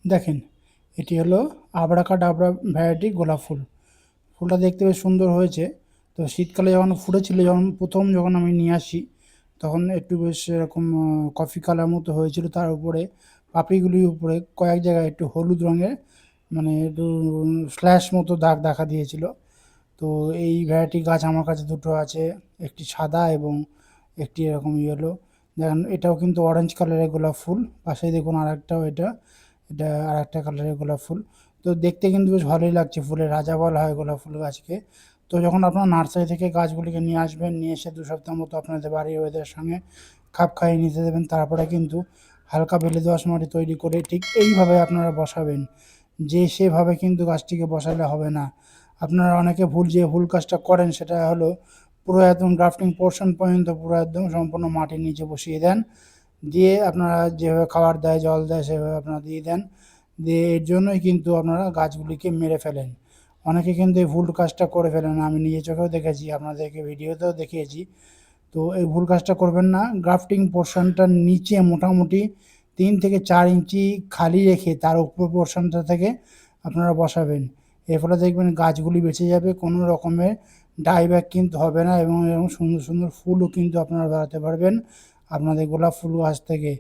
দেখেন, এটি হলো আবরাকাডাবরা ভ্যারাইটি গোলাপ ফুল। ফুলটা দেখতে বেশ সুন্দর হয়েছে। তো শীতকালে যখন ফুটেছিল, যখন আমি নিয়ে আসি, তখন একটু বেশ এরকম কফি কালার মতো হয়েছিল। তার উপরে পাপড়িগুলির উপরে কয়েক জায়গায় একটু হলুদ রঙের, মানে একটু স্ল্যাশ মতো দাগ দেখা দিয়েছিল। তো এই ভ্যারাইটি গাছ আমার কাছে দুটো আছে, একটি সাদা এবং একটি এরকম ইয়েলো। দেখেন, এটাও কিন্তু অরেঞ্জ কালারের গোলাপ ফুল। পাশেই দেখুন আরেকটাও, এটা আরেকটা কালারের গোলাপ ফুল। তো দেখতে কিন্তু বেশ ভালোই লাগছে, ফুলের রাজা বলা হয় গোলাপ ফুল গাছকে। তো যখন আপনার নার্সারি থেকে গাছগুলিকে নিয়ে আসবেন, নিয়ে এসে 2 সপ্তাহ মতো আপনাদের বাড়ির ওয়েদারের সঙ্গে খাপ খাইয়ে নিতে দেবেন, তারপরে কিন্তু হালকা বেলে দোআঁশ মাটি তৈরি করে ঠিক এইভাবে আপনারা বসাবেন। সেভাবে কিন্তু গাছটিকে বসালে হবে না। আপনারা অনেকে যে ভুল কাজটা করেন সেটা হলো, পুরো একদম গ্রাফটিং পোর্শন পর্যন্ত পুরো একদম সম্পূর্ণ মাটির নিচে বসিয়ে দেন। দিয়ে আপনারা যেভাবে খাবার দেয়, জল দেয়, সেভাবে আপনারা দিয়ে দেন। দিয়ে এর জন্যই কিন্তু আপনারা গাছগুলিকে মেরে ফেলেন। অনেকে কিন্তু এই ভুল কাজটা করে ফেলেন, আমি নিজের চোখেও দেখেছি, আপনাদেরকে ভিডিওতেও দেখিয়েছি। তো এই ভুল কাজটা করবেন না। গ্রাফটিং পোর্শনটার নিচে মোটামুটি 3 থেকে 4 ইঞ্চি খালি রেখে তার উপর পোর্শনটা থেকে আপনারা বসাবেন। এর ফলে দেখবেন গাছগুলি বেঁচে যাবে, কোনো রকমের ডাইব্যাক কিন্তু হবে না, এবং এরকম সুন্দর সুন্দর ফুলও কিন্তু আপনারা বাড়াতে পারবেন আপনাদের গোলাপ ফুল গাছ থেকে।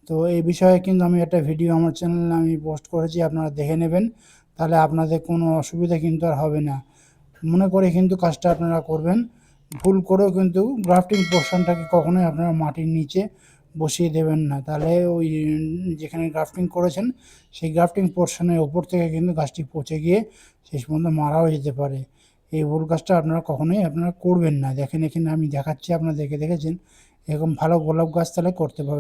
তো এই বিষয়ে কিন্তু আমি একটা ভিডিও আমার চ্যানেলে আমি পোস্ট করেছি, আপনারা দেখে নেবেন। তাহলে আপনাদের কোনো অসুবিধা কিন্তু আর হবে না। মনে করে কিন্তু কাজটা আপনারা করবেন। ভুল করেও কিন্তু গ্রাফটিং পোর্শনটাকে কখনোই আপনারা মাটির নিচে বসিয়ে দেবেন না। তাহলে ওই যেখানে গ্রাফটিং করেছেন সেই গ্রাফটিং পোর্শনের ওপর থেকে কিন্তু গাছটি পচে গিয়ে শেষ পর্যন্ত মারাও যেতে পারে। এই ভুল কাজটা আপনারা করবেন না। দেখেন, এখানে আমি দেখাচ্ছি, আপনারা দেখেছেন, এরকম ভালো গোলাপ গাছ তাহলে করতে পারবেন।